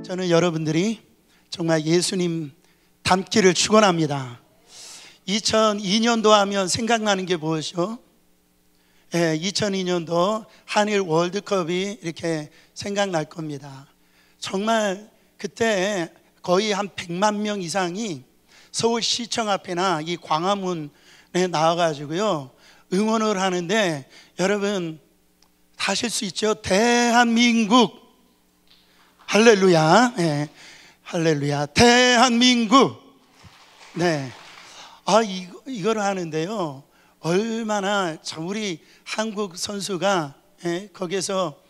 저는 여러분들이 정말 예수님 닮기를 축원합니다. 2002년도 하면 생각나는 게 무엇이요? 2002년도 한일 월드컵이 이렇게 생각날 겁니다. 정말 그때 거의 한 100만 명 이상이 서울시청 앞에나 이 광화문에 나와가지고요 응원을 하는데, 여러분 하실 수 있죠? 대한민국 할렐루야. 네, 할렐루야. 대한민국. 네. 이걸 하는데요, 얼마나 참 우리 한국 선수가 거기서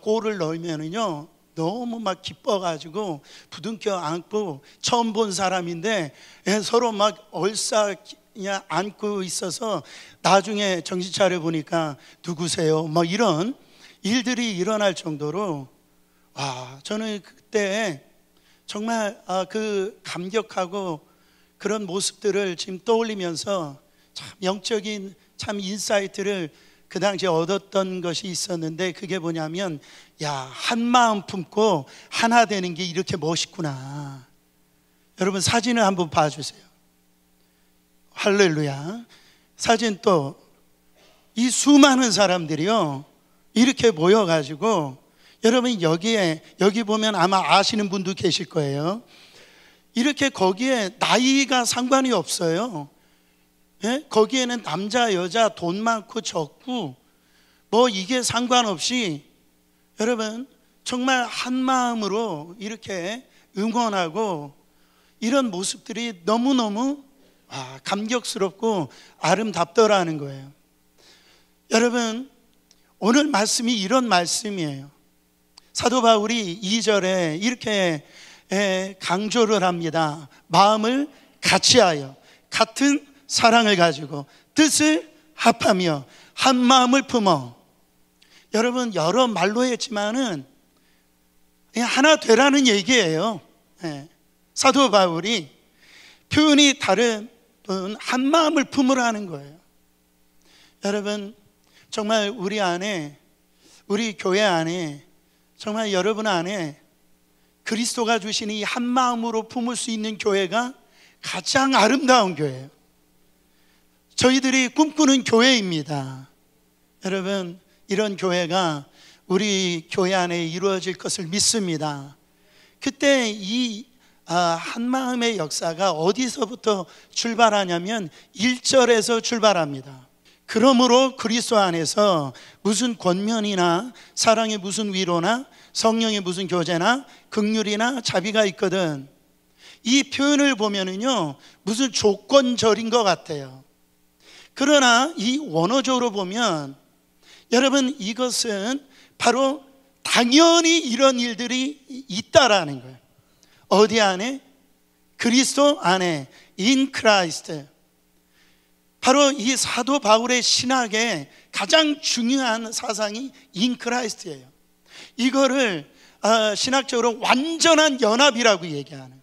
골을 넣으면은요 너무 막 기뻐가지고 부둥켜 안고, 처음 본 사람인데 서로 막 그냥 안고 있어서 나중에 정신 차려 보니까 누구세요? 뭐 이런 일들이 일어날 정도로 저는 그때 정말 그 감격하고 그런 모습들을 지금 떠올리면서 참 영적인 참 인사이트를 그 당시에 얻었던 것이 있었는데, 그게 뭐냐면, 한 마음 품고 하나 되는 게 이렇게 멋있구나. 여러분 사진을 한번 봐주세요. 할렐루야. 사진 또 이 수많은 사람들이요 이렇게 모여가지고, 여러분 여기 보면 아마 아시는 분도 계실 거예요. 이렇게 거기에 나이가 상관이 없어요. 거기에는 남자 여자 돈 많고 적고 뭐 이게 상관없이 여러분 정말 한 마음으로 이렇게 응원하고, 이런 모습들이 너무너무 감격스럽고 아름답더라는 거예요. 여러분 오늘 말씀이 이런 말씀이에요. 사도 바울이 2절에 이렇게 강조를 합니다. 마음을 같이하여 같은 사랑을 가지고 뜻을 합하며 한 마음을 품어. 여러분 여러 말로 했지만은 그냥 하나 되라는 얘기예요. 사도 바울이 표현이 다른 한 마음을 품으라는 거예요. 여러분 정말 우리 안에, 우리 교회 안에, 정말 여러분 안에 그리스도가 주시는 이 한 마음으로 품을 수 있는 교회가 가장 아름다운 교회예요. 저희들이 꿈꾸는 교회입니다. 여러분 이런 교회가 우리 교회 안에 이루어질 것을 믿습니다. 그때 이 한마음의 역사가 어디서부터 출발하냐면 1절에서 출발합니다. 그러므로 그리스도 안에서 무슨 권면이나 사랑의 무슨 위로나 성령의 무슨 교제나 긍휼이나 자비가 있거든. 이 표현을 보면은요 무슨 조건절인 것 같아요. 그러나 이 원어적으로 보면 여러분 이것은 바로 당연히 이런 일들이 있다라는 거예요. 어디 안에? 그리스도 안에, in Christ. 바로 이 사도 바울의 신학의 가장 중요한 사상이 in Christ예요. 이거를 신학적으로 완전한 연합이라고 얘기하는.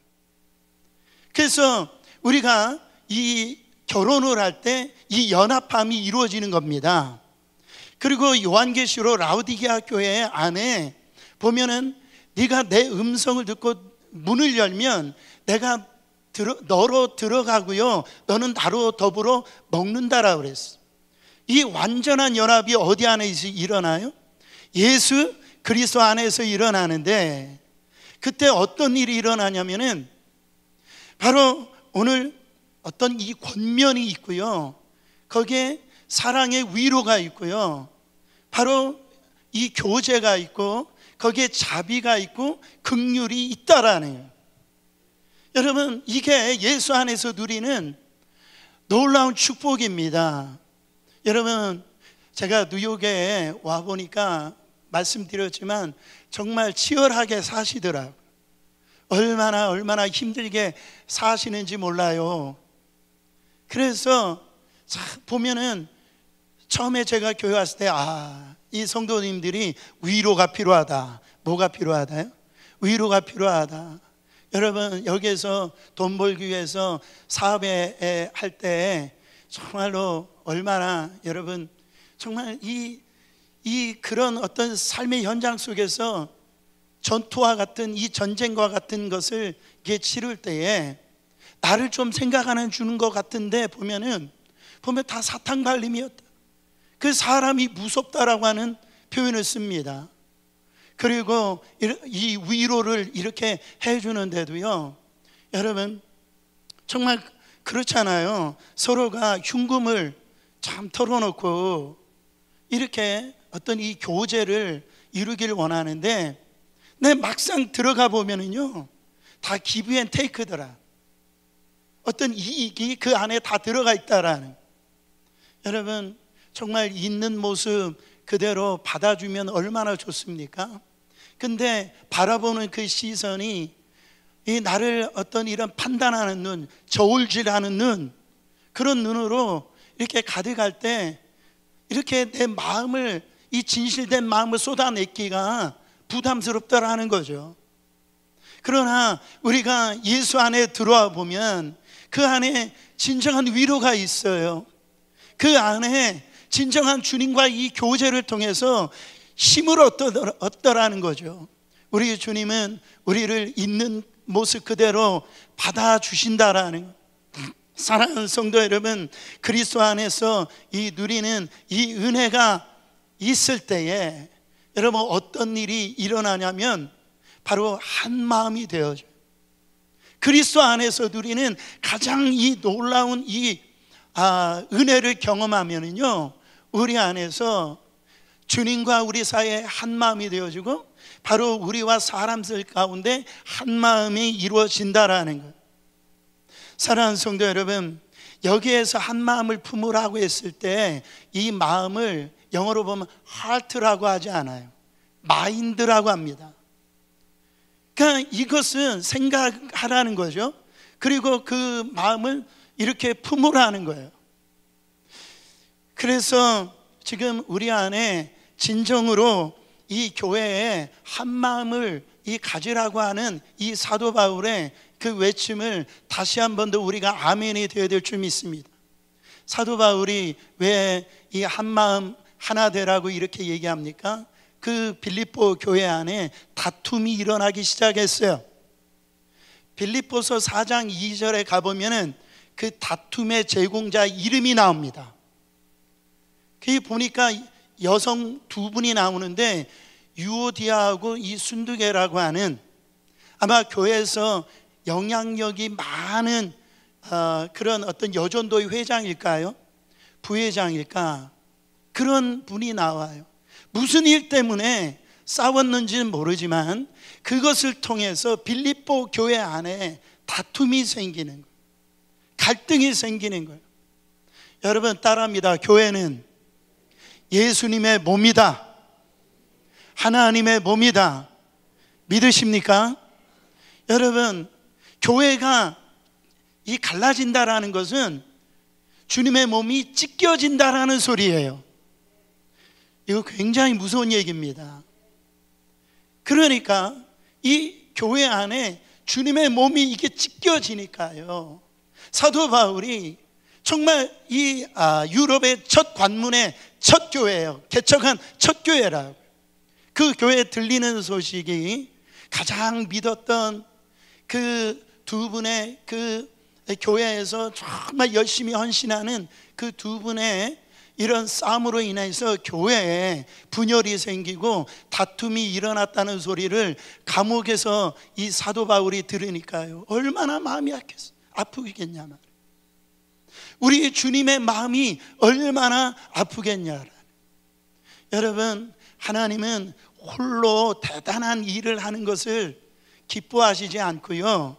그래서 우리가 이 결혼을 할 때 이 연합함이 이루어지는 겁니다. 그리고 요한계시록 라우디게아 교회 안에 보면은 네가 내 음성을 듣고 문을 열면 내가 너로 들어가고요 너는 나로 더불어 먹는다라고 그랬어. 이 완전한 연합이 어디 안에 일어나요? 예수 그리스도 안에서 일어나는데, 그때 어떤 일이 일어나냐면은 바로 오늘 어떤 이 권면이 있고요, 거기에 사랑의 위로가 있고요, 바로 이 교제가 있고 거기에 자비가 있고 긍휼이 있다라는 거예요. 여러분 이게 예수 안에서 누리는 놀라운 축복입니다. 여러분 제가 뉴욕에 와보니까 말씀드렸지만 정말 치열하게 사시더라고요. 얼마나 힘들게 사시는지 몰라요. 그래서 보면은 처음에 제가 교회 왔을 때 이 성도님들이 위로가 필요하다. 뭐가 필요하다요? 위로가 필요하다. 여러분 여기에서 돈 벌기 위해서 사업에 할 때 정말로 얼마나 여러분 정말 이 그런 어떤 삶의 현장 속에서 전투와 같은 이 전쟁과 같은 것을 이게 치를 때에 나를 좀 생각하는 주는 것 같은데 보면 다 사탄 갈림이었다. 그 사람이 무섭다라고 하는 표현을 씁니다. 그리고 이 위로를 이렇게 해주는데도요, 여러분 정말 그렇잖아요. 서로가 흉금을 참 털어놓고 이렇게 어떤 이 교제를 이루기를 원하는데, 내 막상 들어가 보면은요 다 기브 앤 테이크더라. 어떤 이익이 그 안에 다 들어가 있다라는. 여러분 정말 있는 모습 그대로 받아주면 얼마나 좋습니까? 근데 바라보는 그 시선이 이 나를 어떤 이런 판단하는 눈, 저울질하는 눈, 그런 눈으로 이렇게 가득할 때 이렇게 내 마음을, 이 진실된 마음을 쏟아내기가 부담스럽다라는 거죠. 그러나 우리가 예수 안에 들어와 보면 그 안에 진정한 위로가 있어요. 그 안에 진정한 주님과 이 교제를 통해서 힘을 얻더라는 거죠. 우리 주님은 우리를 있는 모습 그대로 받아주신다라는 것. 사랑하는 성도 여러분, 그리스도 안에서 이 누리는 이 은혜가 있을 때에 여러분 어떤 일이 일어나냐면 바로 한 마음이 되어져요. 그리스도 안에서 누리는 가장 이 놀라운 이 은혜를 경험하면은요, 우리 안에서 주님과 우리 사이에 한 마음이 되어지고 바로 우리와 사람들 가운데 한 마음이 이루어진다라는 거예요. 사랑하는 성도 여러분, 여기에서 한 마음을 품으라고 했을 때 이 마음을 영어로 보면 heart라고 하지 않아요. mind라고 합니다. 그러니까 이것은 생각하라는 거죠. 그리고 그 마음을 이렇게 품으라는 거예요. 그래서 지금 우리 안에 진정으로 이 교회에 한 마음을 이 가지라고 하는 이 사도 바울의 그 외침을 다시 한 번 더 우리가 아멘이 되어야 될 줄 믿습니다. 사도 바울이 왜 이 한 마음 하나 되라고 이렇게 얘기합니까? 그 빌립보 교회 안에 다툼이 일어나기 시작했어요. 빌립보서 4장 2절에 가보면은 그 다툼의 제공자 이름이 나옵니다. 그 보니까 여성 두 분이 나오는데 유오디아하고 이 순두계라고 하는, 아마 교회에서 영향력이 많은 그런 어떤 여전도의 회장일까요? 부회장일까? 그런 분이 나와요. 무슨 일 때문에 싸웠는지는 모르지만 그것을 통해서 빌립보 교회 안에 다툼이 생기는 거예요. 갈등이 생기는 거예요. 여러분 따라합니다. 교회는 예수님의 몸이다. 하나님의 몸이다. 믿으십니까? 여러분 교회가 이 갈라진다라는 것은 주님의 몸이 찢겨진다라는 소리예요. 이거 굉장히 무서운 얘기입니다. 그러니까 이 교회 안에 주님의 몸이 이게 찢겨지니까요, 사도 바울이 정말 이 유럽의 첫 관문의 첫 교회예요. 개척한 첫 교회라고. 그 교회에 들리는 소식이 가장 믿었던 그 두 분의 그 교회에서 정말 열심히 헌신하는 그 두 분의 이런 싸움으로 인해서 교회에 분열이 생기고 다툼이 일어났다는 소리를 감옥에서 이 사도 바울이 들으니까요, 얼마나 마음이 아프겠냐 말이에요. 우리 주님의 마음이 얼마나 아프겠냐. 여러분 하나님은 홀로 대단한 일을 하는 것을 기뻐하시지 않고요,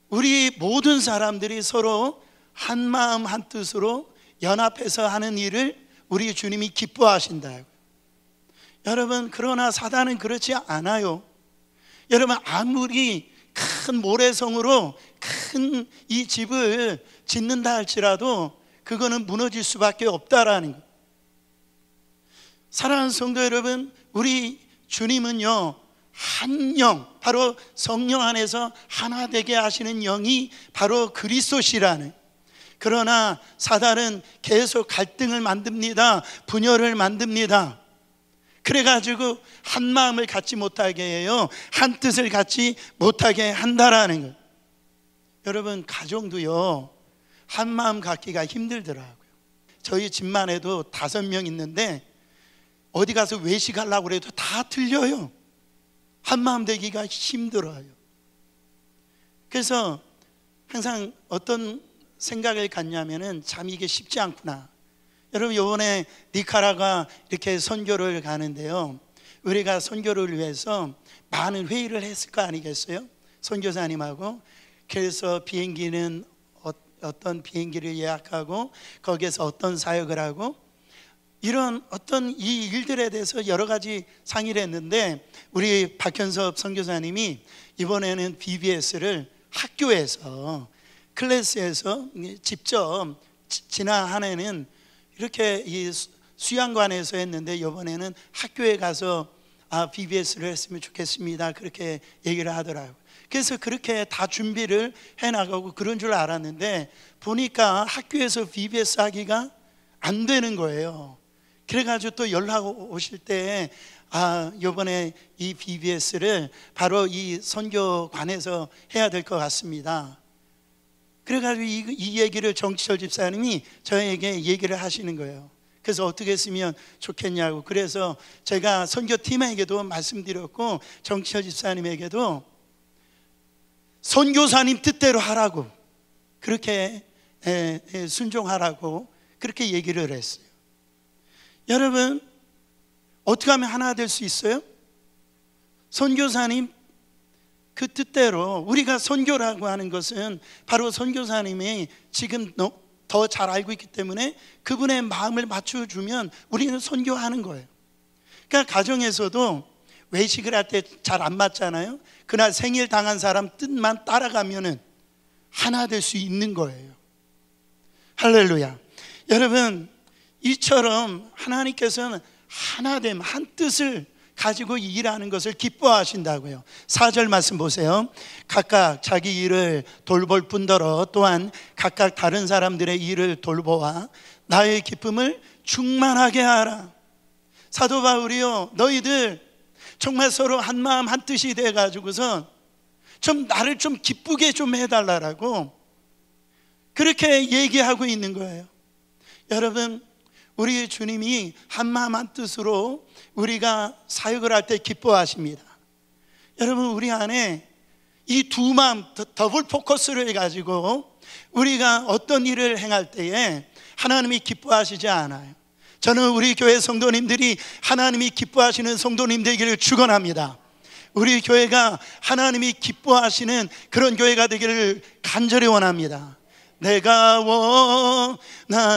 우리 모든 사람들이 서로 한 마음 한 뜻으로 연합해서 하는 일을 우리 주님이 기뻐하신다고요. 여러분 그러나 사단은 그렇지 않아요. 여러분 아무리 큰 모래성으로 큰 이 집을 짓는다 할지라도 그거는 무너질 수밖에 없다라는 것. 사랑하는 성도 여러분, 우리 주님은요 한 영, 바로 성령 안에서 하나 되게 하시는 영이 바로 그리스도시라는. 그러나 사단은 계속 갈등을 만듭니다. 분열을 만듭니다. 그래가지고 한 마음을 갖지 못하게 해요. 한 뜻을 갖지 못하게 한다라는 거예요. 여러분, 가정도요, 한 마음 갖기가 힘들더라고요. 저희 집만 해도 5명 있는데 어디 가서 외식하려고 해도 다 틀려요. 한 마음 되기가 힘들어요. 그래서 항상 어떤 생각을 갖냐면은 참 이게 쉽지 않구나. 여러분, 이번에 니카라과 이렇게 선교를 가는데요, 우리가 선교를 위해서 많은 회의를 했을 거 아니겠어요? 선교사님하고. 그래서 비행기는 어떤 비행기를 예약하고 거기에서 어떤 사역을 하고, 이런 어떤 이 일들에 대해서 여러 가지 상의를 했는데, 우리 박현섭 선교사님이 이번에는 BBS를 학교에서 클래스에서 직접, 지난 한 해는 이렇게 이 수양관에서 했는데 이번에는 학교에 가서 BBS를 했으면 좋겠습니다, 그렇게 얘기를 하더라고요. 그래서 그렇게 다 준비를 해나가고 그런 줄 알았는데 보니까 학교에서 BBS 하기가 안 되는 거예요. 그래가지고 또 연락 오실 때 이번에 이 BBS를 바로 이 선교관에서 해야 될 것 같습니다. 그래가지고 이 얘기를 정치철 집사님이 저에게 얘기를 하시는 거예요. 그래서 어떻게 했으면 좋겠냐고. 그래서 제가 선교팀에게도 말씀드렸고 정치철 집사님에게도 선교사님 뜻대로 하라고, 그렇게 순종하라고 그렇게 얘기를 했어요. 여러분, 어떻게 하면 하나 될 수 있어요? 선교사님 그 뜻대로. 우리가 선교라고 하는 것은 바로 선교사님이 지금 더 잘 알고 있기 때문에 그분의 마음을 맞춰주면 우리는 선교하는 거예요. 그러니까 가정에서도 외식을 할 때 잘 안 맞잖아요. 그날 생일 당한 사람 뜻만 따라가면은 하나 될 수 있는 거예요. 할렐루야. 여러분, 이처럼 하나님께서는 하나됨, 한 뜻을 가지고 일하는 것을 기뻐하신다고요. 4절 말씀 보세요. 각각 자기 일을 돌볼 뿐더러 또한 각각 다른 사람들의 일을 돌보아 나의 기쁨을 충만하게 하라. 사도 바울이요, 너희들 정말 서로 한 마음 한 뜻이 돼가지고서 좀 나를 좀 기쁘게 좀 해달라고 그렇게 얘기하고 있는 거예요. 여러분, 우리 주님이 한 마음 한 뜻으로 우리가 사역을 할 때 기뻐하십니다. 여러분, 우리 안에 이 두 마음, 더블 포커스를 해가지고 우리가 어떤 일을 행할 때에 하나님이 기뻐하시지 않아요. 저는 우리 교회 성도님들이 하나님이 기뻐하시는 성도님 되기를 축원합니다. 우리 교회가 하나님이 기뻐하시는 그런 교회가 되기를 간절히 원합니다. 내가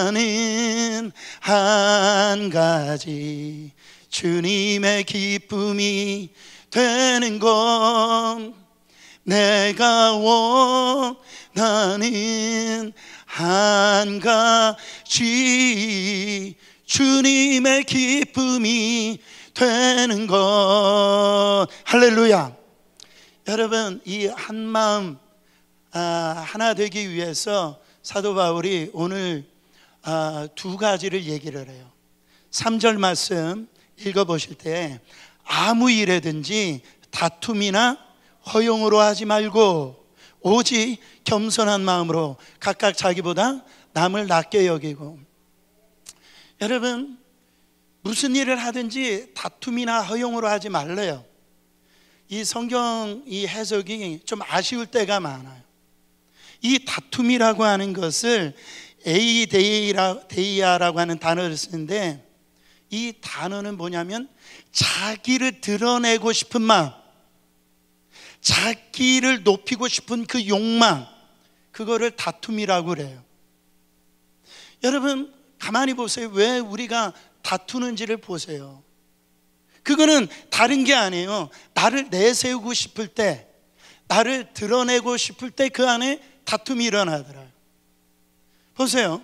원하는 한 가지, 주님의 기쁨이 되는 것. 내가 원하는 한 가지, 주님의 기쁨이 되는 것. 할렐루야. 여러분, 이 한 마음 하나 되기 위해서 사도 바울이 오늘 두 가지를 얘기를 해요. 3절 말씀 읽어보실 때 아무 일에든지 다툼이나 허용으로 하지 말고 오직 겸손한 마음으로 각각 자기보다 남을 낮게 여기고. 여러분, 무슨 일을 하든지 다툼이나 허용으로 하지 말래요. 이 성경 이 해석이 좀 아쉬울 때가 많아요. 이 다툼이라고 하는 것을 에이데이아라고 하는 단어를 쓰는데, 이 단어는 뭐냐면 자기를 드러내고 싶은 마음, 자기를 높이고 싶은 그 욕망, 그거를 다툼이라고 그래요. 여러분, 가만히 보세요. 왜 우리가 다투는지를 보세요. 그거는 다른 게 아니에요. 나를 내세우고 싶을 때, 나를 드러내고 싶을 때 그 안에 다툼이 일어나더라고요. 보세요.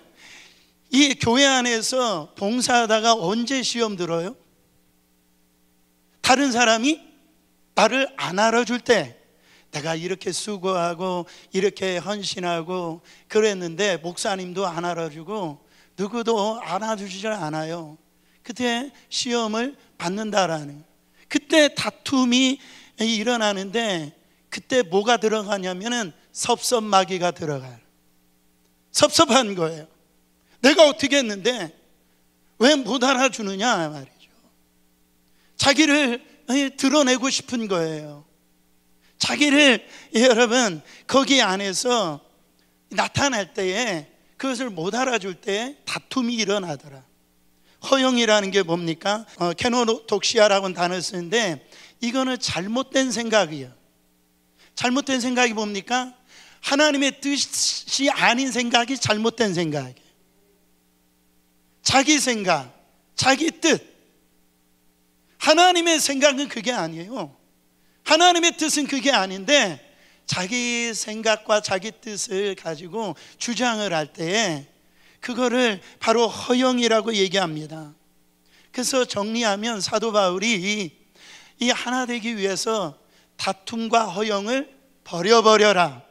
이 교회 안에서 봉사하다가 언제 시험 들어요? 다른 사람이 나를 안 알아줄 때, 내가 이렇게 수고하고 이렇게 헌신하고 그랬는데 목사님도 안 알아주고 누구도 알아주지 않아요. 그때 시험을 받는다라는, 그때 다툼이 일어나는데 그때 뭐가 들어가냐면은 섭섭마귀가 들어가요. 섭섭한 거예요. 내가 어떻게 했는데 왜 못 알아주느냐 말이죠. 자기를 드러내고 싶은 거예요. 자기를 여러분 거기 안에서 나타날 때에 그것을 못 알아줄 때 다툼이 일어나더라. 허영이라는 게 뭡니까? 케노독시아라고는 단어를 쓰는데 이거는 잘못된 생각이에요. 잘못된 생각이 뭡니까? 하나님의 뜻이 아닌 생각이 잘못된 생각이에요. 자기 생각, 자기 뜻. 하나님의 생각은 그게 아니에요. 하나님의 뜻은 그게 아닌데 자기 생각과 자기 뜻을 가지고 주장을 할 때에 그거를 바로 허영이라고 얘기합니다. 그래서 정리하면 사도 바울이 이 하나 되기 위해서 다툼과 허영을 버려버려라.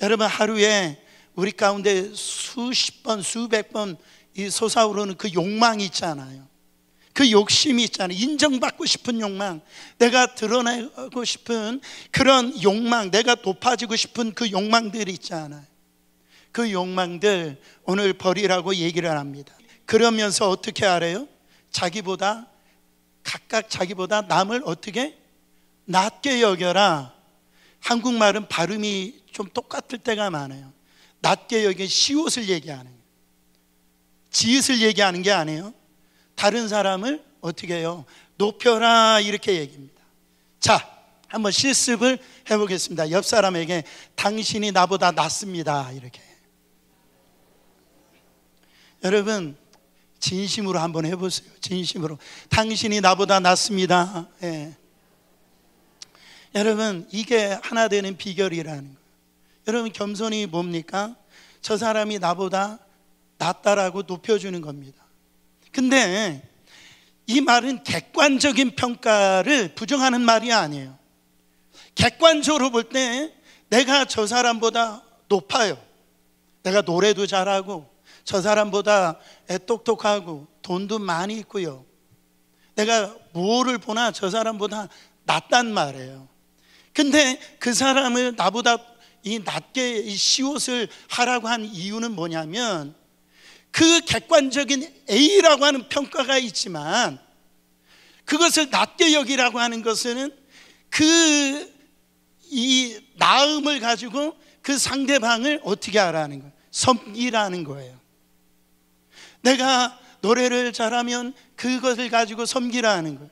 여러분, 하루에 우리 가운데 수십 번, 수백 번 이 솟아오르는 그 욕망이 있잖아요. 그 욕심이 있잖아요. 인정받고 싶은 욕망, 내가 드러내고 싶은 그런 욕망, 내가 높아지고 싶은 그 욕망들이 있잖아요. 그 욕망들 오늘 버리라고 얘기를 합니다. 그러면서 어떻게 하래요? 각각 자기보다 남을 어떻게? 낮게 여겨라. 한국말은 발음이 좀 똑같을 때가 많아요. 낮게 여긴 시옷을 얘기하는 거예요. 지읒을 얘기하는 게 아니에요. 다른 사람을 어떻게 해요? 높여라, 이렇게 얘기합니다. 자, 한번 실습을 해보겠습니다. 옆 사람에게 당신이 나보다 낫습니다, 이렇게. 여러분, 진심으로 한번 해보세요. 진심으로. 당신이 나보다 낫습니다. 예. 여러분, 이게 하나 되는 비결이라는 거예요. 여러분, 겸손이 뭡니까? 저 사람이 나보다 낫다라고 높여주는 겁니다. 근데 이 말은 객관적인 평가를 부정하는 말이 아니에요. 객관적으로 볼 때 내가 저 사람보다 높아요. 내가 노래도 잘하고 저 사람보다 똑똑하고 돈도 많이 있고요. 내가 뭐를 보나 저 사람보다 낫단 말이에요. 근데 그 사람을 나보다 이 낮게 이 시옷을 하라고 한 이유는 뭐냐면 그 객관적인 A라고 하는 평가가 있지만 그것을 낮게 여기라고 하는 것은 이 나음을 가지고 그 상대방을 어떻게 하라는 거예요? 섬기라는 거예요. 내가 노래를 잘하면 그것을 가지고 섬기라는 거예요.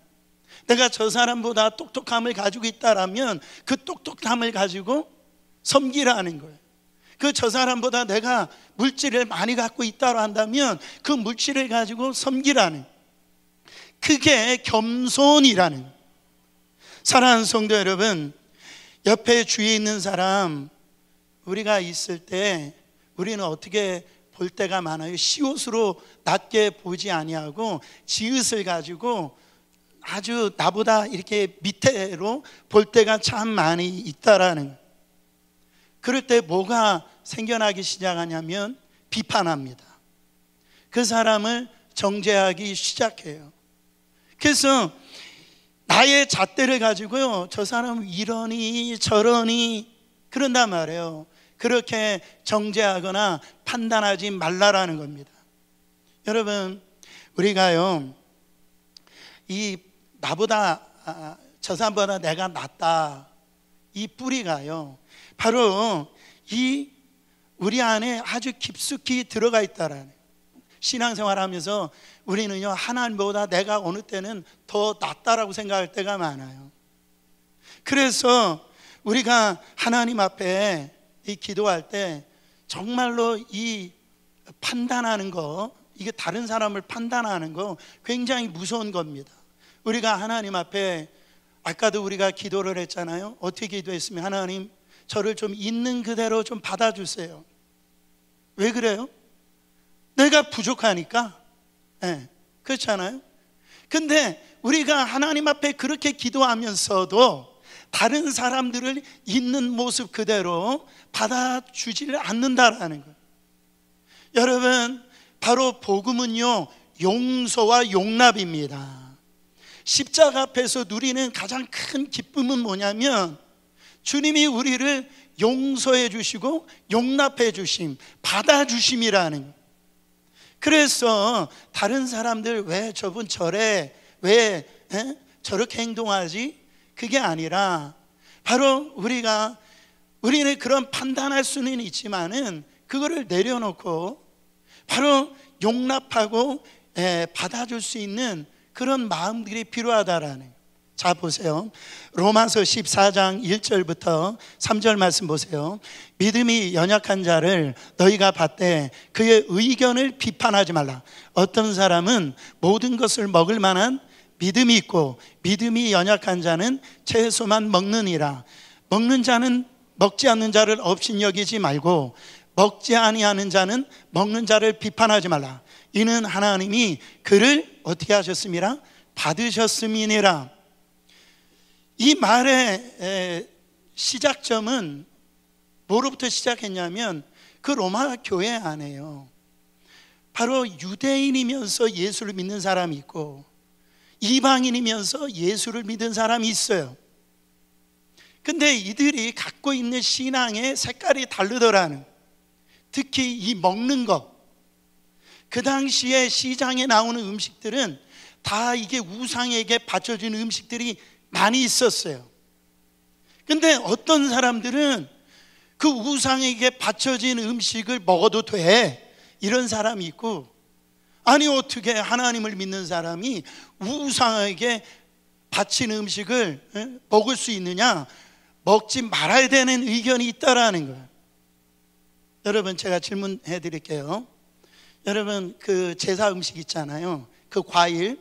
내가 저 사람보다 똑똑함을 가지고 있다라면 그 똑똑함을 가지고 섬기라는 거예요. 저 사람보다 내가 물질을 많이 갖고 있다고 한다면 그 물질을 가지고 섬기라는, 그게 겸손이라는 거예요. 사랑하는 성도 여러분, 옆에 주위에 있는 사람 우리가 있을 때 우리는 어떻게 볼 때가 많아요. 시옷으로 낮게 보지 아니하고 지읒을 가지고 아주 나보다 이렇게 밑으로 볼 때가 참 많이 있다라는 거예요. 그럴 때 뭐가 생겨나기 시작하냐면 비판합니다. 그 사람을 정죄하기 시작해요. 그래서 나의 잣대를 가지고요, 저 사람은 이러니 저러니 그런단 말이에요. 그렇게 정죄하거나 판단하지 말라라는 겁니다. 여러분, 우리가요 이 나보다 저 사람보다 내가 낫다, 이 뿌리가요 바로 이 우리 안에 아주 깊숙이 들어가 있다라는, 신앙생활하면서 우리는요 하나님보다 내가 어느 때는 더 낫다라고 생각할 때가 많아요. 그래서 우리가 하나님 앞에 이 기도할 때 정말로 이 판단하는 거, 이게 다른 사람을 판단하는 거 굉장히 무서운 겁니다. 우리가 하나님 앞에, 아까도 우리가 기도를 했잖아요. 어떻게 기도했으면, 하나님 저를 좀 있는 그대로 좀 받아주세요. 왜 그래요? 내가 부족하니까. 네, 그렇잖아요. 근데 우리가 하나님 앞에 그렇게 기도하면서도 다른 사람들을 있는 모습 그대로 받아주지를 않는다라는 거예요. 여러분, 바로 복음은요 용서와 용납입니다. 십자가 앞에서 누리는 가장 큰 기쁨은 뭐냐면 주님이 우리를 용서해 주시고 용납해 주심, 받아주심이라는 거예요. 그래서 다른 사람들 왜 저분 저래, 왜 저렇게 행동하지? 그게 아니라 바로 우리는 그런 판단할 수는 있지만은 그거를 내려놓고 바로 용납하고 받아줄 수 있는 그런 마음들이 필요하다라는 거예요. 자 보세요. 로마서 14장 1절부터 3절 말씀 보세요. 믿음이 연약한 자를 너희가 받되 그의 의견을 비판하지 말라. 어떤 사람은 모든 것을 먹을 만한 믿음이 있고 믿음이 연약한 자는 채소만 먹느니라. 먹는 자는 먹지 않는 자를 업신여기지 말고 먹지 아니하는 자는 먹는 자를 비판하지 말라. 이는 하나님이 그를 어떻게 하셨음이라? 받으셨음이니라. 이 말의 시작점은 뭐로부터 시작했냐면 그 로마 교회 안에요. 바로 유대인이면서 예수를 믿는 사람이 있고 이방인이면서 예수를 믿는 사람이 있어요. 근데 이들이 갖고 있는 신앙의 색깔이 다르더라는, 특히 이 먹는 것, 그 당시에 시장에 나오는 음식들은 다 이게 우상에게 바쳐진 음식들이 많이 있었어요. 근데 어떤 사람들은 그 우상에게 바쳐진 음식을 먹어도 돼, 이런 사람이 있고, 아니 어떻게 하나님을 믿는 사람이 우상에게 바친 음식을 먹을 수 있느냐, 먹지 말아야 되는 의견이 있다라는 거예요. 여러분 제가 질문해 드릴게요. 여러분 그 제사 음식 있잖아요. 그 과일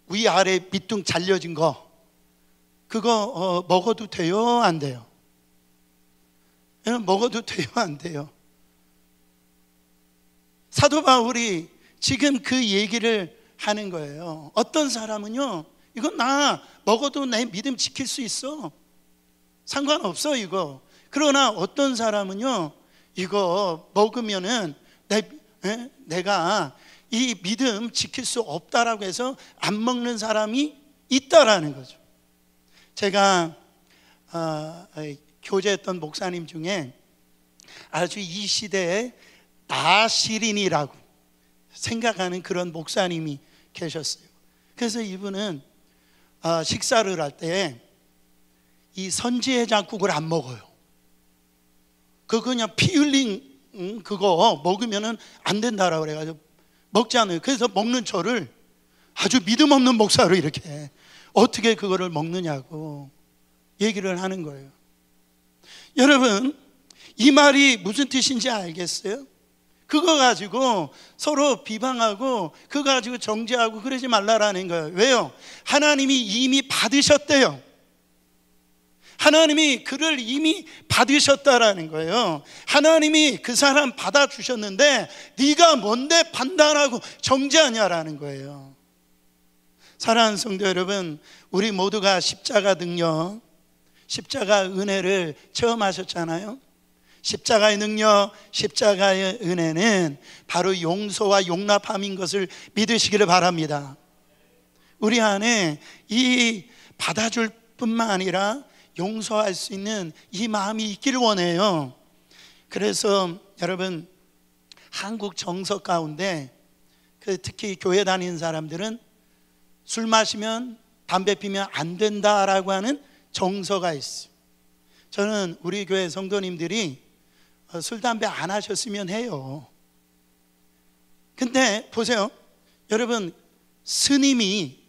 위아래 밑둥 잘려진 거, 그거 먹어도 돼요? 안 돼요? 먹어도 돼요? 안 돼요? 사도 바울이 지금 그 얘기를 하는 거예요. 어떤 사람은요, 이건 나 먹어도 내 믿음 지킬 수 있어, 상관없어 이거. 그러나 어떤 사람은요, 이거 먹으면은 내가 이 믿음 지킬 수 없다라고 해서 안 먹는 사람이 있다라는 거죠. 제가 교제했던 목사님 중에 아주 이 시대에 나시린이라고 생각하는 그런 목사님이 계셨어요. 그래서 이분은 식사를 할 때 이 선지해장국을 안 먹어요. 그거 그냥 피 흘린 그거 먹으면은 안 된다라고 그래가지고 먹지 않아요. 그래서 먹는 저를 아주 믿음 없는 목사로 이렇게 어떻게 그거를 먹느냐고 얘기를 하는 거예요. 여러분 이 말이 무슨 뜻인지 알겠어요? 그거 가지고 서로 비방하고 그거 가지고 정죄하고 그러지 말라라는 거예요. 왜요? 하나님이 이미 받으셨대요. 하나님이 그를 이미 받으셨다라는 거예요. 하나님이 그 사람 받아주셨는데 네가 뭔데 판단하고 정죄하냐라는 거예요. 사랑하는 성도 여러분, 우리 모두가 십자가 능력, 십자가 은혜를 체험하셨잖아요. 십자가의 능력, 십자가의 은혜는 바로 용서와 용납함인 것을 믿으시기를 바랍니다. 우리 안에 이 받아줄 뿐만 아니라 용서할 수 있는 이 마음이 있기를 원해요. 그래서 여러분 한국 정서 가운데 특히 교회 다니는 사람들은 술 마시면 담배 피면 안 된다라고 하는 정서가 있어요. 저는 우리 교회 성도님들이 술 담배 안 하셨으면 해요. 근데 보세요, 여러분 스님이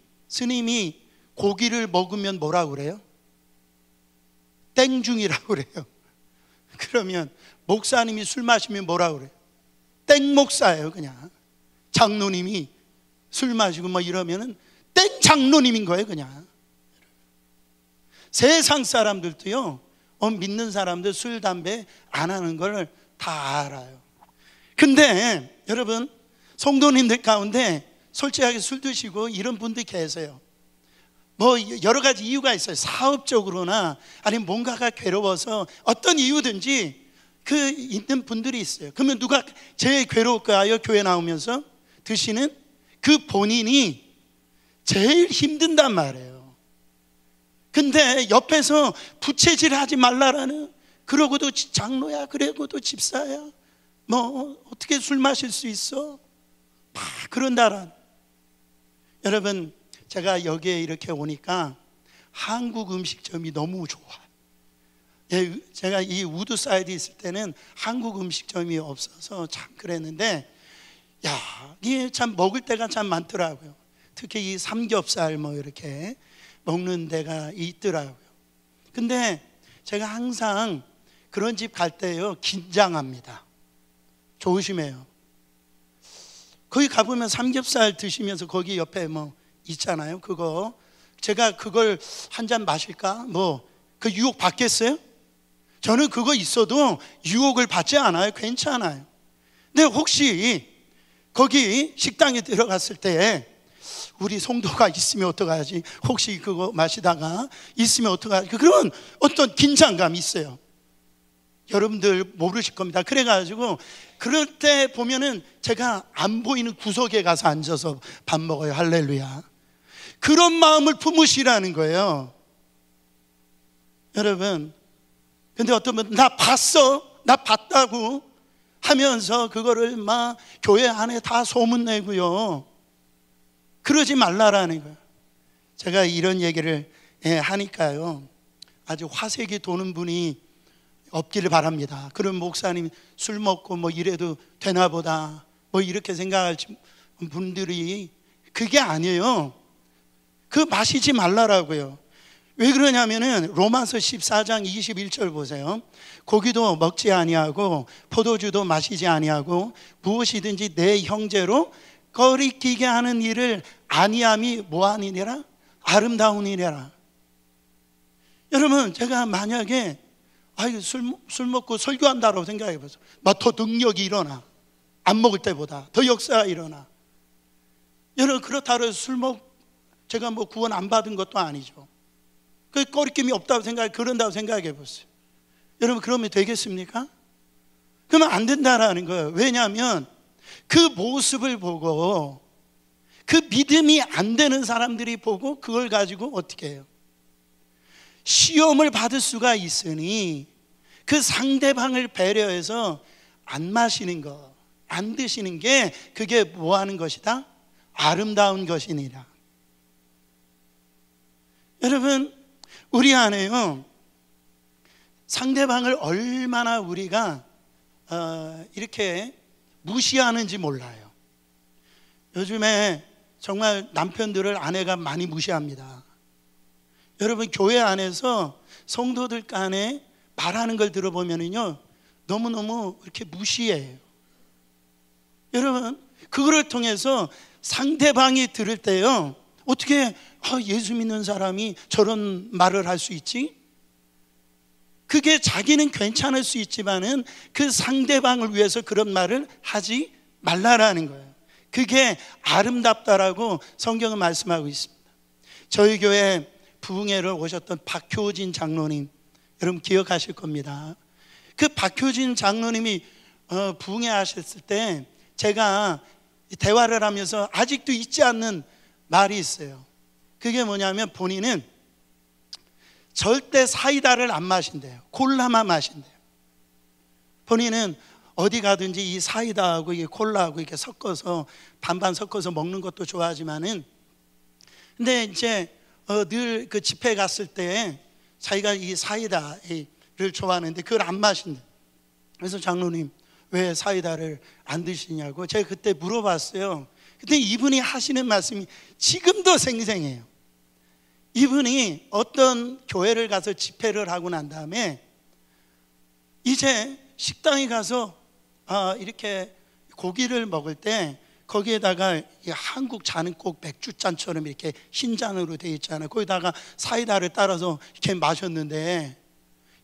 고기를 먹으면 뭐라고 그래요? 땡중이라고 그래요. 그러면 목사님이 술 마시면 뭐라고 그래요? 땡목사예요. 그냥 장로님이 술 마시고 뭐 이러면은 땡장로님인 거예요. 그냥 세상 사람들도요, 믿는 사람들 술 담배 안 하는 걸 다 알아요. 근데 여러분 성도님들 가운데 솔직하게 술 드시고 이런 분들 계세요. 뭐 여러 가지 이유가 있어요. 사업적으로나 아니면 뭔가가 괴로워서 어떤 이유든지 그 있는 분들이 있어요. 그러면 누가 제일 괴로울까요? 교회 나오면서 드시는 그 본인이 제일 힘든단 말이에요. 근데 옆에서 부채질 하지 말라라는, 그러고도 장로야, 그러고도 집사야, 뭐 어떻게 술 마실 수 있어, 막 그런다란. 여러분, 제가 여기에 이렇게 오니까 한국 음식점이 너무 좋아요. 제가 이 우드사이드 있을 때는 한국 음식점이 없어서 참 그랬는데, 야, 이게 참 먹을 때가 참 많더라고요. 특히 이 삼겹살 뭐 이렇게 먹는 데가 있더라고요. 근데 제가 항상 그런 집 갈 때요, 긴장합니다. 조심해요. 거기 가보면 삼겹살 드시면서 거기 옆에 뭐 있잖아요. 그거 제가 그걸 한 잔 마실까? 뭐 그 유혹 받겠어요? 저는 그거 있어도 유혹을 받지 않아요. 괜찮아요. 근데 혹시 거기 식당에 들어갔을 때 우리 성도가 있으면 어떡하지? 혹시 그거 마시다가 있으면 어떡하지? 그런 어떤 긴장감이 있어요. 여러분들 모르실 겁니다. 그래가지고 그럴 때 보면은 제가 안 보이는 구석에 가서 앉아서 밥 먹어요. 할렐루야. 그런 마음을 품으시라는 거예요. 여러분, 근데 어떤 분, 나 봤어, 나 봤다고 하면서 그거를 막 교회 안에 다 소문내고요, 그러지 말라라는 거예요. 제가 이런 얘기를 하니까요, 아주 화색이 도는 분이 없기를 바랍니다. 그런 목사님 술 먹고 뭐 이래도 되나 보다 뭐 이렇게 생각할 분들이, 그게 아니에요. 그 마시지 말라라고요. 왜 그러냐면은 로마서 14장 21절 보세요. 고기도 먹지 아니하고 포도주도 마시지 아니하고 무엇이든지 내 형제로 거리끼게 하는 일을 아니함이 뭐하니라? 아름다우니라. 여러분, 제가 만약에 술 먹고 설교한다고 생각해 보세요. 막 더 능력이 일어나, 안 먹을 때보다 더 역사가 일어나. 여러분, 그렇다고 해서 제가 뭐 구원 안 받은 것도 아니죠. 그 꺼리낌이 없다고 그런다고 생각해 보세요. 여러분, 그러면 되겠습니까? 그러면 안 된다라는 거예요. 왜냐하면 그 모습을 보고, 그 믿음이 안 되는 사람들이 보고 그걸 가지고 어떻게 해요? 시험을 받을 수가 있으니 그 상대방을 배려해서 안 마시는 것, 안 드시는 게, 그게 뭐 하는 것이다? 아름다운 것이니라. 여러분, 우리 안에요, 상대방을 얼마나 우리가 이렇게 무시하는지 몰라요. 요즘에 정말 남편들을 아내가 많이 무시합니다. 여러분, 교회 안에서 성도들 간에 말하는 걸 들어보면요, 너무너무 이렇게 무시해요. 여러분, 그거를 통해서 상대방이 들을 때요, 어떻게 예수 믿는 사람이 저런 말을 할 수 있지? 그게 자기는 괜찮을 수 있지만은 그 상대방을 위해서 그런 말을 하지 말라라는 거예요. 그게 아름답다라고 성경은 말씀하고 있습니다. 저희 교회 부흥회를 오셨던 박효진 장로님, 여러분 기억하실 겁니다. 그 박효진 장로님이 부흥회 하셨을 때 제가 대화를 하면서 아직도 잊지 않는 말이 있어요. 그게 뭐냐면, 본인은 절대 사이다를 안 마신대요. 콜라만 마신대요. 본인은 어디 가든지 이 사이다하고 이 콜라하고 이렇게 섞어서 반반 섞어서 먹는 것도 좋아하지만은, 근데 이제 늘 그 집회 갔을 때 자기가 이 사이다를 좋아하는데 그걸 안 마신대. 그래서 장로님, 왜 사이다를 안 드시냐고 제가 그때 물어봤어요. 근데 이분이 하시는 말씀이 지금도 생생해요. 이분이 어떤 교회를 가서 집회를 하고 난 다음에 이제 식당에 가서 이렇게 고기를 먹을 때 거기에다가 한국 잔은 꼭 맥주잔처럼 이렇게 흰 잔으로 되어 있잖아요. 거기다가 사이다를 따라서 이렇게 마셨는데,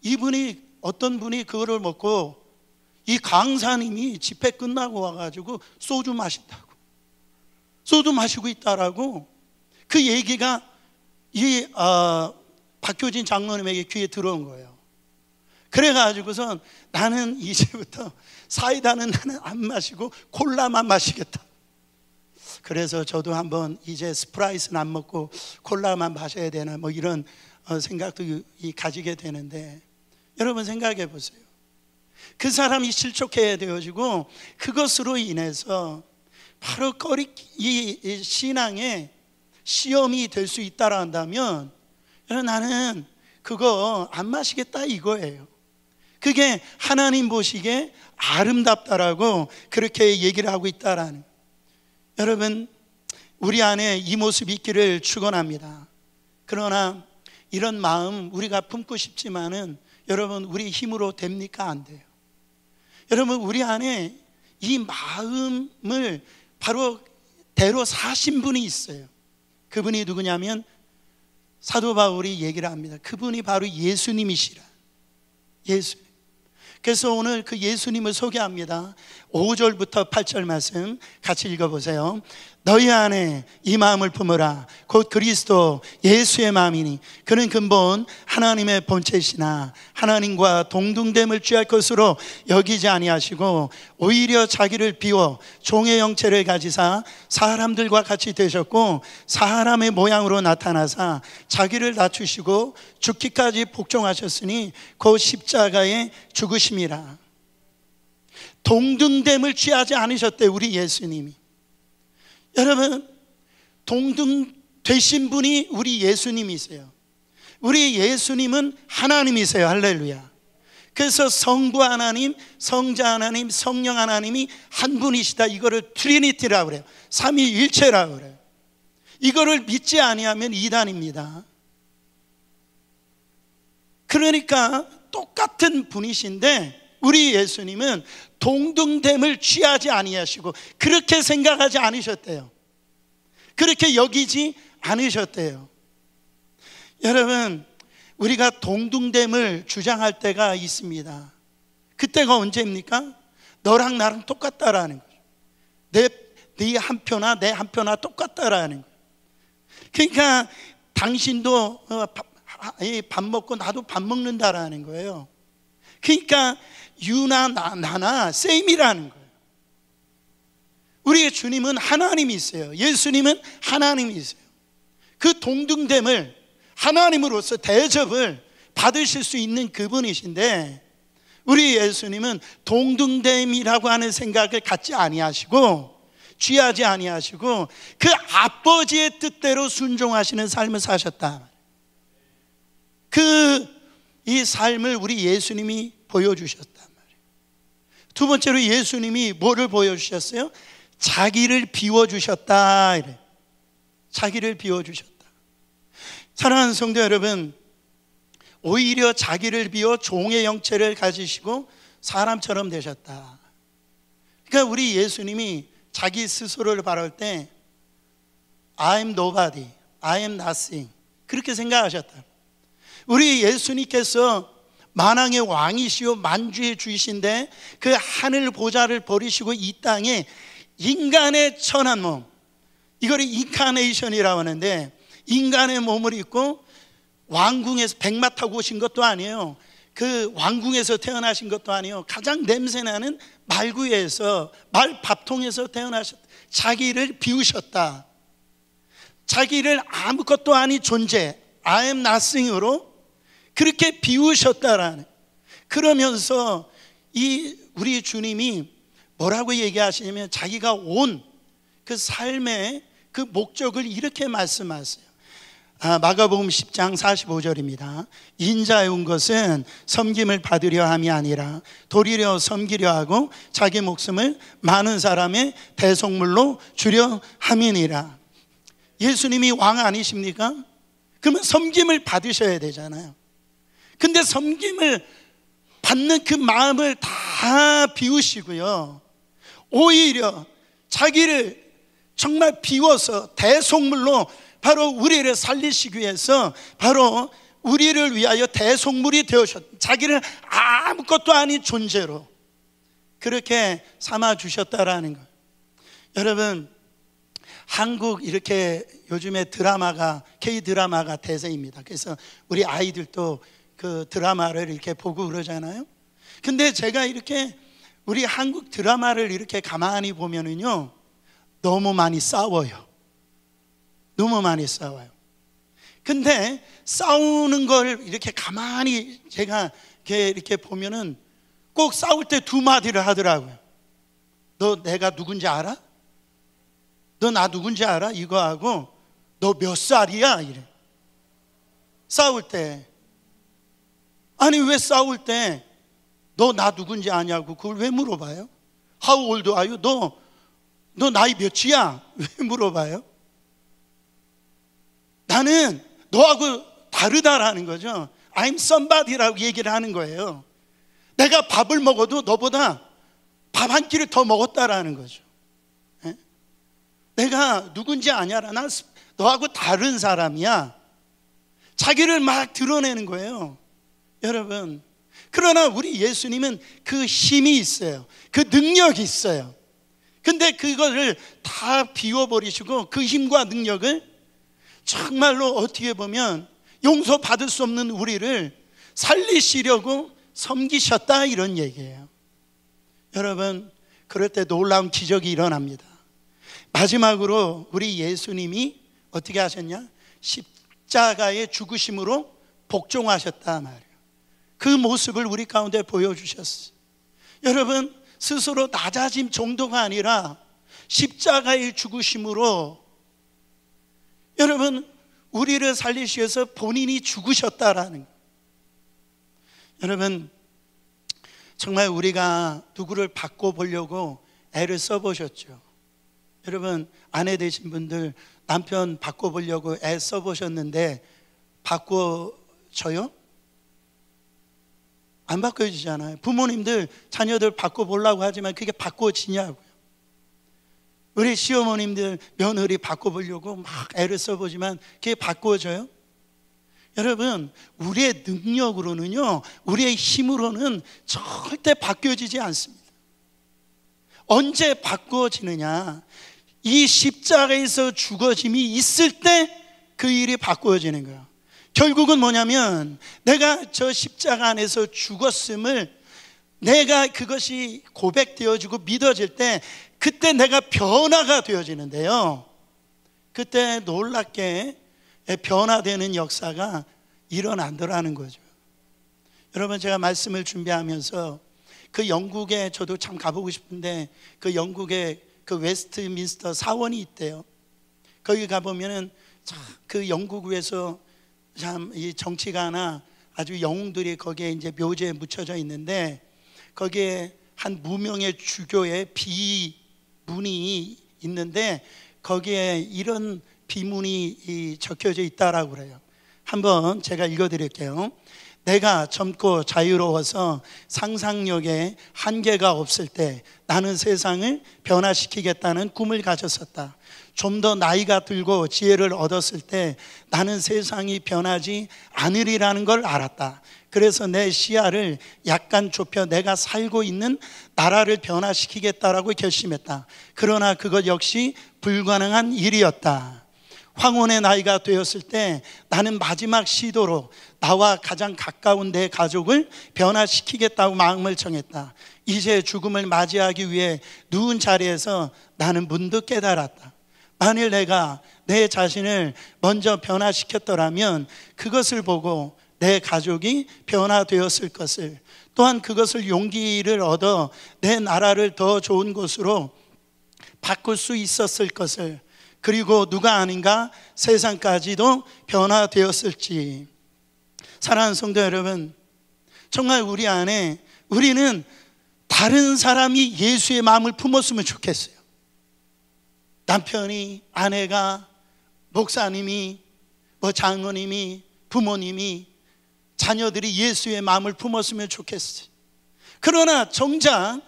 이분이, 어떤 분이 그거를 먹고 이 강사님이 집회 끝나고 와가지고 소주 마신다고, 소주 마시고 있다라고 그 얘기가 이 박효진 장로님에게 귀에 들어온 거예요. 그래가지고선 나는 이제부터 사이다는 나는 안 마시고 콜라만 마시겠다. 그래서 저도 한번 이제 스프라이트는 안 먹고 콜라만 마셔야 되나 뭐 이런 생각도 가지게 되는데, 여러분 생각해 보세요. 그 사람이 실족해야 되어지고 그것으로 인해서 바로 이 신앙의 시험이 될 수 있다라 한다면, 나는 그거 안 마시겠다 이거예요. 그게 하나님 보시기에 아름답다라고 그렇게 얘기를 하고 있다라는. 여러분, 우리 안에 이 모습이 있기를 축원합니다. 그러나 이런 마음 우리가 품고 싶지만은, 여러분, 우리 힘으로 됩니까? 안 돼요. 여러분, 우리 안에 이 마음을 바로 대로 사신 분이 있어요. 그분이 누구냐면 사도 바울이 얘기를 합니다. 그분이 바로 예수님이시라. 예수님. 그래서 오늘 그 예수님을 소개합니다. 5절부터 8절 말씀 같이 읽어보세요. 너희 안에 이 마음을 품으라. 곧 그리스도 예수의 마음이니 그는 근본 하나님의 본체시나 하나님과 동등됨을 취할 것으로 여기지 아니하시고 오히려 자기를 비워 종의 형체를 가지사 사람들과 같이 되셨고 사람의 모양으로 나타나사 자기를 낮추시고 죽기까지 복종하셨으니 곧 십자가에 죽으심이라. 동등됨을 취하지 않으셨대요, 우리 예수님이. 여러분, 동등 되신 분이 우리 예수님이세요. 우리 예수님은 하나님이세요. 할렐루야. 그래서 성부 하나님, 성자 하나님, 성령 하나님이 한 분이시다. 이거를 트리니티라고 그래요. 삼위일체라고 그래요. 이거를 믿지 아니하면 이단입니다. 그러니까 똑같은 분이신데 우리 예수님은 동등됨을 취하지 아니하시고 그렇게 생각하지 않으셨대요. 그렇게 여기지 않으셨대요. 여러분, 우리가 동등됨을 주장할 때가 있습니다. 그때가 언제입니까? 너랑 나랑 똑같다라는 거죠. 네 한 표나 내 한 표나 똑같다라는 거예요. 그러니까 당신도 밥 먹고 나도 밥 먹는다라는 거예요. 그러니까 유나 나나 세임이라는 거예요. 우리의 주님은 하나님이세요. 예수님은 하나님이세요. 그 동등됨을 하나님으로서 대접을 받으실 수 있는 그분이신데, 우리 예수님은 동등됨이라고 하는 생각을 갖지 아니하시고 취하지 아니하시고 그 아버지의 뜻대로 순종하시는 삶을 사셨다. 이 삶을 우리 예수님이 보여주셨단 말이에요. 두 번째로 예수님이 뭐를 보여주셨어요? 자기를 비워주셨다. 이래요. 자기를 비워주셨다. 사랑하는 성도 여러분, 오히려 자기를 비워 종의 형체를 가지시고 사람처럼 되셨다. 그러니까 우리 예수님이 자기 스스로를 바라볼 때 I am nobody, I am nothing 그렇게 생각하셨다. 우리 예수님께서 만왕의 왕이시오 만주의 주이신데 그 하늘 보좌를 버리시고 이 땅에 인간의 천한 몸, 이거를 인카네이션이라고 하는데, 인간의 몸을 입고 왕궁에서 백마 타고 오신 것도 아니에요. 그 왕궁에서 태어나신 것도 아니에요. 가장 냄새나는 말구에서 말밥통에서 태어나셨다. 자기를 비우셨다. 자기를 아무것도 아닌 존재 I am nothing으로 그렇게 비우셨다라는. 그러면서 우리 주님이 뭐라고 얘기하시냐면 자기가 온 그 삶의 그 목적을 이렇게 말씀하세요. 마가복음 10장 45절입니다. 인자에 온 것은 섬김을 받으려 함이 아니라 도리려 섬기려 하고 자기 목숨을 많은 사람의 대속물로 주려 함이니라. 예수님이 왕 아니십니까? 그러면 섬김을 받으셔야 되잖아요. 근데 섬김을 받는 그 마음을 다 비우시고요, 오히려 자기를 정말 비워서 대속물로 바로 우리를 살리시기 위해서 바로 우리를 위하여 대속물이 되어셨, 자기를 아무것도 아닌 존재로 그렇게 삼아주셨다라는 거예요. 여러분, 한국 이렇게 요즘에 드라마가 K-드라마가 대세입니다. 그래서 우리 아이들도 그 드라마를 이렇게 보고 그러잖아요. 근데 제가 이렇게 우리 한국 드라마를 이렇게 가만히 보면은요, 너무 많이 싸워요. 너무 많이 싸워요. 근데 싸우는 걸 이렇게 가만히 제가 이렇게 보면은 꼭 싸울 때 두 마디를 하더라고요. 너 내가 누군지 알아? 너 나 누군지 알아? 이거 하고 너 몇 살이야? 이래. 싸울 때. 아니 왜 싸울 때 너 나 누군지 아냐고 그걸 왜 물어봐요? How old are you? 너 나이 몇이야? 왜 물어봐요? 나는 너하고 다르다라는 거죠. I'm somebody라고 얘기를 하는 거예요. 내가 밥을 먹어도 너보다 밥 한 끼를 더 먹었다라는 거죠. 네? 내가 누군지 아냐라. 난 너하고 다른 사람이야. 자기를 막 드러내는 거예요. 여러분, 그러나 우리 예수님은 그 힘이 있어요. 그 능력이 있어요. 근데 그거를 다 비워버리시고 그 힘과 능력을 정말로 어떻게 보면 용서받을 수 없는 우리를 살리시려고 섬기셨다, 이런 얘기예요. 여러분, 그럴 때 놀라운 기적이 일어납니다. 마지막으로 우리 예수님이 어떻게 하셨냐? 십자가의 죽으심으로 복종하셨다 말이에요. 그 모습을 우리 가운데 보여주셨어요. 여러분, 스스로 낮아짐 정도가 아니라 십자가의 죽으심으로 여러분 우리를 살리시기 위해서 본인이 죽으셨다라는 거예요. 여러분, 정말 우리가 누구를 바꿔보려고 애를 써보셨죠. 여러분, 아내 되신 분들 남편 바꿔보려고 애 써보셨는데 바꿔져요? 안 바꿔지잖아요. 부모님들 자녀들 바꿔보려고 하지만 그게 바꿔지냐고요. 우리 시어머님들 며느리 바꿔보려고 막 애를 써보지만 그게 바꿔져요? 여러분, 우리의 능력으로는요, 우리의 힘으로는 절대 바뀌어지지 않습니다. 언제 바꿔지느냐? 이 십자가에서 죽어짐이 있을 때 그 일이 바꿔지는 거예요. 결국은 뭐냐면 내가 저 십자가 안에서 죽었음을 내가 그것이 고백되어지고 믿어질 때 그때 내가 변화가 되어지는데요, 그때 놀랍게 변화되는 역사가 일어난다라는 거죠. 여러분, 제가 말씀을 준비하면서 그 영국에 저도 참 가보고 싶은데 그 영국에 그 웨스트민스터 사원이 있대요. 거기 가보면은 참 그 영국에서 참 이 정치가나 아주 영웅들이 거기에 이제 묘지에 묻혀져 있는데 거기에 한 무명의 주교의 비문이 있는데 거기에 이런 비문이 적혀져 있다라고 그래요. 한번 제가 읽어드릴게요. 내가 젊고 자유로워서 상상력에 한계가 없을 때 나는 세상을 변화시키겠다는 꿈을 가졌었다. 좀 더 나이가 들고 지혜를 얻었을 때 나는 세상이 변하지 않으리라는 걸 알았다. 그래서 내 시야를 약간 좁혀 내가 살고 있는 나라를 변화시키겠다라고 결심했다. 그러나 그것 역시 불가능한 일이었다. 황혼의 나이가 되었을 때 나는 마지막 시도로 나와 가장 가까운 내 가족을 변화시키겠다고 마음을 정했다. 이제 죽음을 맞이하기 위해 누운 자리에서 나는 문득 깨달았다. 만일 내가 내 자신을 먼저 변화시켰더라면 그것을 보고 내 가족이 변화되었을 것을, 또한 그것을 용기를 얻어 내 나라를 더 좋은 곳으로 바꿀 수 있었을 것을, 그리고 누가 아닌가 세상까지도 변화되었을지. 사랑하는 성도 여러분, 정말 우리 안에 우리는 다른 사람이 예수의 마음을 품었으면 좋겠어요. 남편이, 아내가, 목사님이, 장로님이, 부모님이, 자녀들이 예수의 마음을 품었으면 좋겠어요. 그러나 정작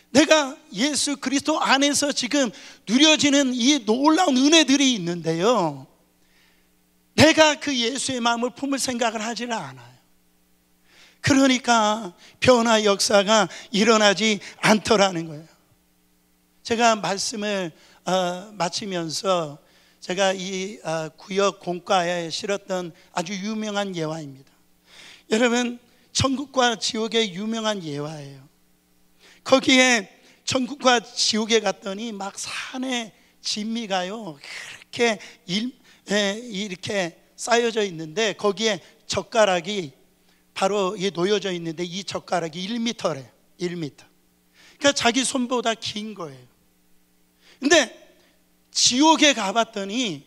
내가 예수 그리스도 안에서 지금 누려지는 이 놀라운 은혜들이 있는데요, 내가 그 예수의 마음을 품을 생각을 하지를 않아요. 그러니까 변화 역사가 일어나지 않더라는 거예요. 제가 말씀을 마치면서 제가 이 구역 공과에 실었던 아주 유명한 예화입니다. 여러분, 천국과 지옥의 유명한 예화예요. 거기에 천국과 지옥에 갔더니 막 산에 진미가요 그렇게 이렇게 쌓여져 있는데 거기에 젓가락이 바로 놓여져 있는데 이 젓가락이 1m래 1m. 그러니까 자기 손보다 긴 거예요. 근데 지옥에 가봤더니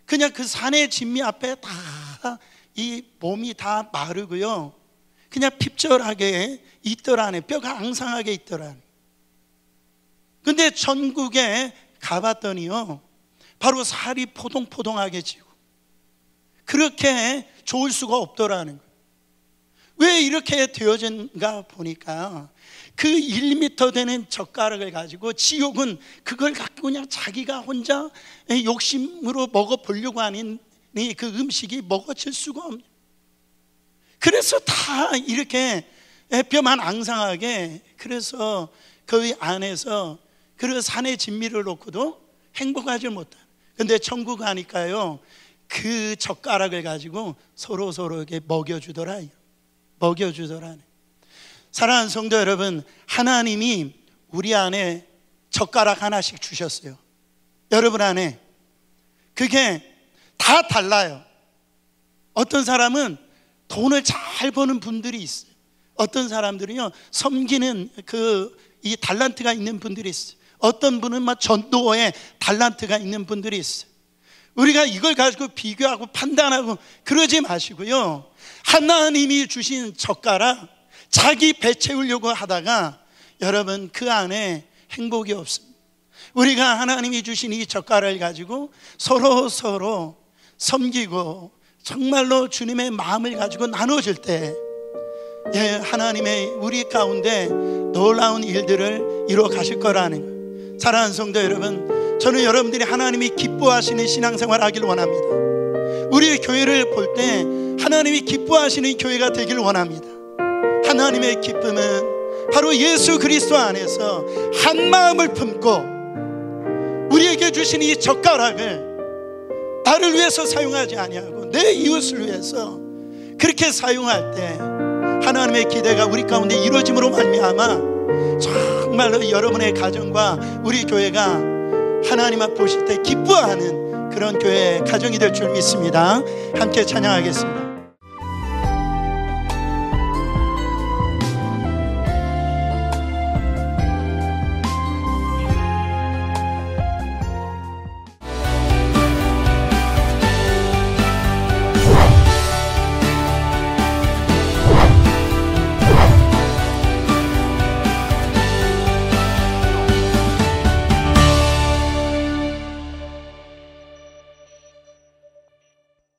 그냥 그 산의 진미 앞에 다 이 몸이 다 마르고요 그냥 핍절하게 있더라네. 뼈가 앙상하게 있더라네. 근데 전국에 가봤더니요 바로 살이 포동포동하게 지고 그렇게 좋을 수가 없더라는 거예요. 왜 이렇게 되어진가 보니까 그 1m 되는 젓가락을 가지고 지옥은 그걸 갖고 그냥 자기가 혼자 욕심으로 먹어보려고 하는 그 음식이 먹어질 수가 없는. 그래서 다 이렇게 뼈만 앙상하게, 그래서 그 안에서 그 산의 진미를 놓고도 행복하지 못한. 근데 천국 가니까요 그 젓가락을 가지고 서로에게 먹여주더라요. 먹여주더라네. 사랑하는 성도 여러분, 하나님이 우리 안에 젓가락 하나씩 주셨어요. 여러분 안에 그게 다 달라요. 어떤 사람은 돈을 잘 버는 분들이 있어요. 어떤 사람들은요 섬기는 이 달란트가 있는 분들이 있어요. 어떤 분은 막 전도에 달란트가 있는 분들이 있어요. 우리가 이걸 가지고 비교하고 판단하고 그러지 마시고요, 하나님이 주신 젓가락 자기 배 채우려고 하다가 여러분 그 안에 행복이 없습니다. 우리가 하나님이 주신 이 젓가락을 가지고 서로 섬기고 정말로 주님의 마음을 가지고 나눠줄 때 하나님의 우리 가운데 놀라운 일들을 이루어 가실 거라는 거예요. 사랑하는 성도 여러분, 저는 여러분들이 하나님이 기뻐하시는 신앙생활을 하길 원합니다. 우리 교회를 볼 때 하나님이 기뻐하시는 교회가 되길 원합니다. 하나님의 기쁨은 바로 예수 그리스도 안에서 한 마음을 품고 우리에게 주신 이 젓가락을 나를 위해서 사용하지 아니하고 내 이웃을 위해서 그렇게 사용할 때 하나님의 기대가 우리 가운데 이루어짐으로 말미암아 정말로 여러분의 가정과 우리 교회가 하나님 앞 보실 때 기뻐하는 그런 교회 가정이 될 줄 믿습니다. 함께 찬양하겠습니다.